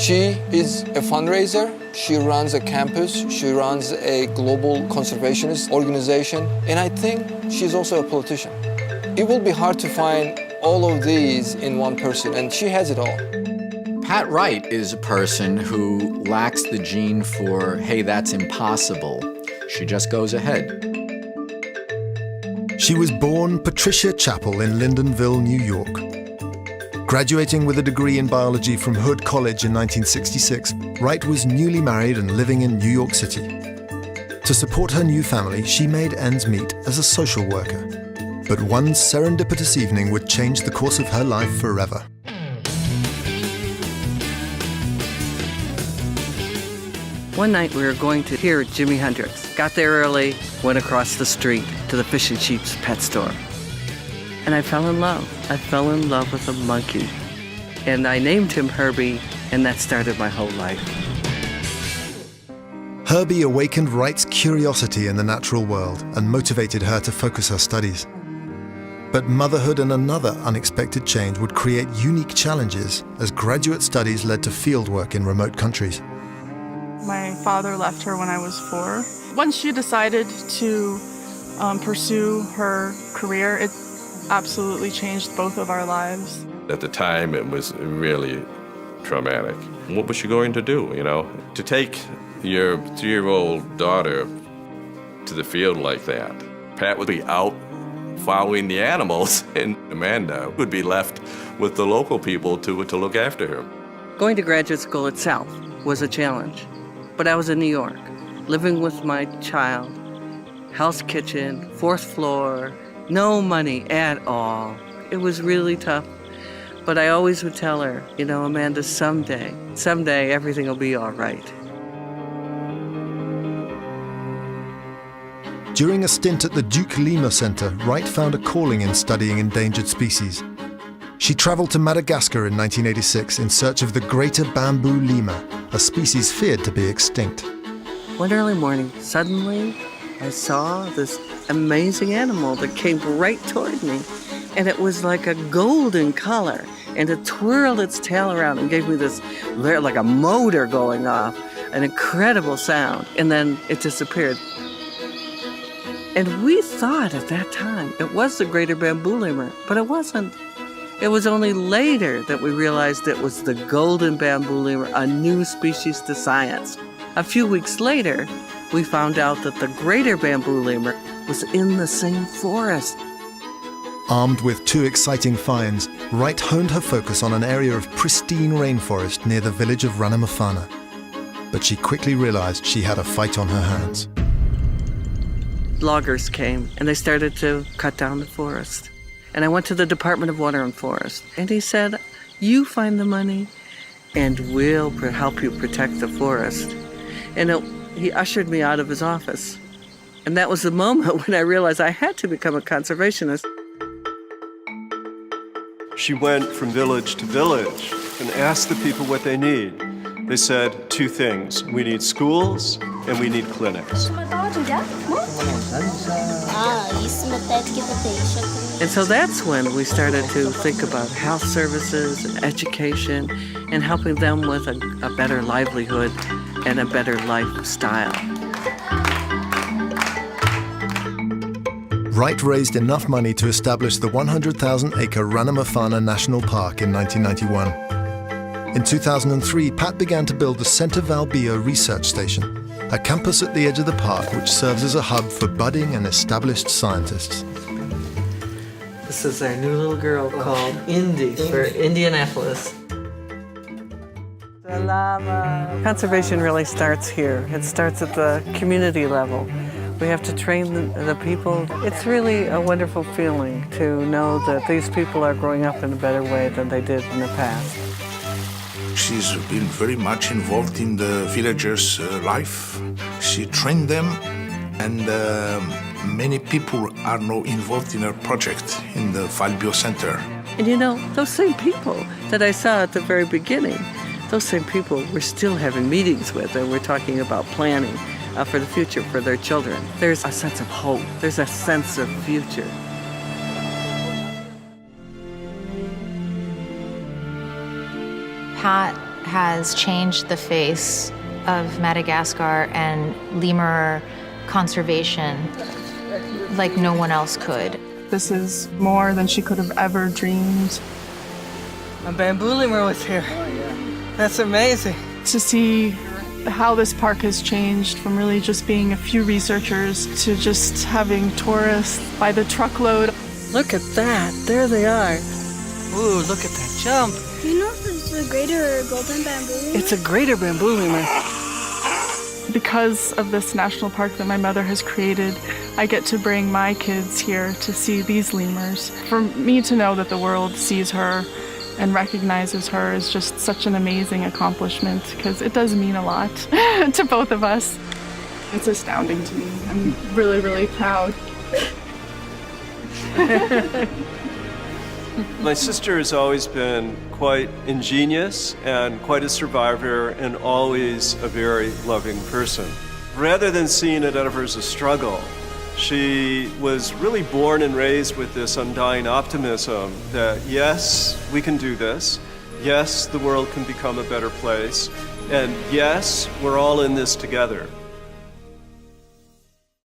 She is a fundraiser. She runs a campus. She runs a global conservationist organization. And I think she's also a politician. It will be hard to find all of these in one person, and she has it all. Pat Wright is a person who lacks the gene for, hey, that's impossible. She just goes ahead. She was born Patricia Chappell in Lyndonville, New York. Graduating with a degree in biology from Hood College in 1966, Wright was newly married and living in New York City. To support her new family, she made ends meet as a social worker. But one serendipitous evening would change the course of her life forever. One night we were going to hear Jimi Hendrix. Got there early, went across the street to the Fish and Sheep's pet store. And I fell in love. I fell in love with a monkey. And I named him Herbie, and that started my whole life. Herbie awakened Wright's curiosity in the natural world and motivated her to focus her studies. But motherhood and another unexpected change would create unique challenges as graduate studies led to fieldwork in remote countries. My father left her when I was 4. Once she decided to pursue her career, it absolutely changed both of our lives. At the time, it was really traumatic. What was she going to do, you know? To take your 3-year-old daughter to the field like that. Pat would be out following the animals, and Amanda would be left with the local people to look after her. Going to graduate school itself was a challenge. But I was in New York, living with my child, house kitchen, 4th floor, no money at all. It was really tough. But I always would tell her, you know, Amanda, someday everything will be all right. During a stint at the Duke Lemur Center, Wright found a calling in studying endangered species. She traveled to Madagascar in 1986 in search of the greater bamboo lemur, a species feared to be extinct. One early morning, suddenly, I saw this amazing animal that came right toward me. And it was like a golden color. And it twirled its tail around and gave me this, like a motor going off, an incredible sound. And then it disappeared. And we thought at that time it was the greater bamboo lemur, but it wasn't. It was only later that we realized it was the golden bamboo lemur, a new species to science. A few weeks later, we found out that the greater bamboo lemur was in the same forest. Armed with 2 exciting finds, Wright honed her focus on an area of pristine rainforest near the village of Ranamafana. But she quickly realized she had a fight on her hands. Loggers came and they started to cut down the forest. And I went to the Department of Water and Forest, and he said, you find the money and we'll help you protect the forest. And he ushered me out of his office. And that was the moment when I realized I had to become a conservationist. She went from village to village and asked the people what they need. They said 2 things. We need schools and we need clinics. And so that's when we started to think about health services and education and helping them with a better livelihood and a better lifestyle. Wright raised enough money to establish the 100,000-acre Ranamafana National Park in 1991. In 2003, Pat began to build the Center Valbia Research Station, a campus at the edge of the park which serves as a hub for budding and established scientists. This is our new little girl called Indy for Indianapolis. Conservation really starts here. It starts at the community level. We have to train the people. It's really a wonderful feeling to know that these people are growing up in a better way than they did in the past. She's been very much involved in the villagers' life. She trained them, and many people are now involved in her project in the Valbio Center. And you know, those same people that I saw at the very beginning, those same people we're still having meetings with, and we're talking about planning for the future for their children. There's a sense of hope. There's a sense of future. Pat has changed the face of Madagascar and lemur conservation like no one else could. This is more than she could have ever dreamed. A bamboo lemur was here. That's amazing. To see how this park has changed from really just being a few researchers to just having tourists by the truckload. Look at that. There they are. Ooh, look at that jump. Do you know if it's a greater golden bamboo lemur? It's a greater bamboo lemur. Because of this national park that my mother has created, I get to bring my kids here to see these lemurs. For me to know that the world sees her and recognizes her is just such an amazing accomplishment, because it does mean a lot to both of us. It's astounding to me. I'm really, really proud. My sister has always been quite ingenious and quite a survivor and always a very loving person. Rather than seeing it ever as a struggle, she was really born and raised with this undying optimism that yes, we can do this. Yes, the world can become a better place. And yes, we're all in this together.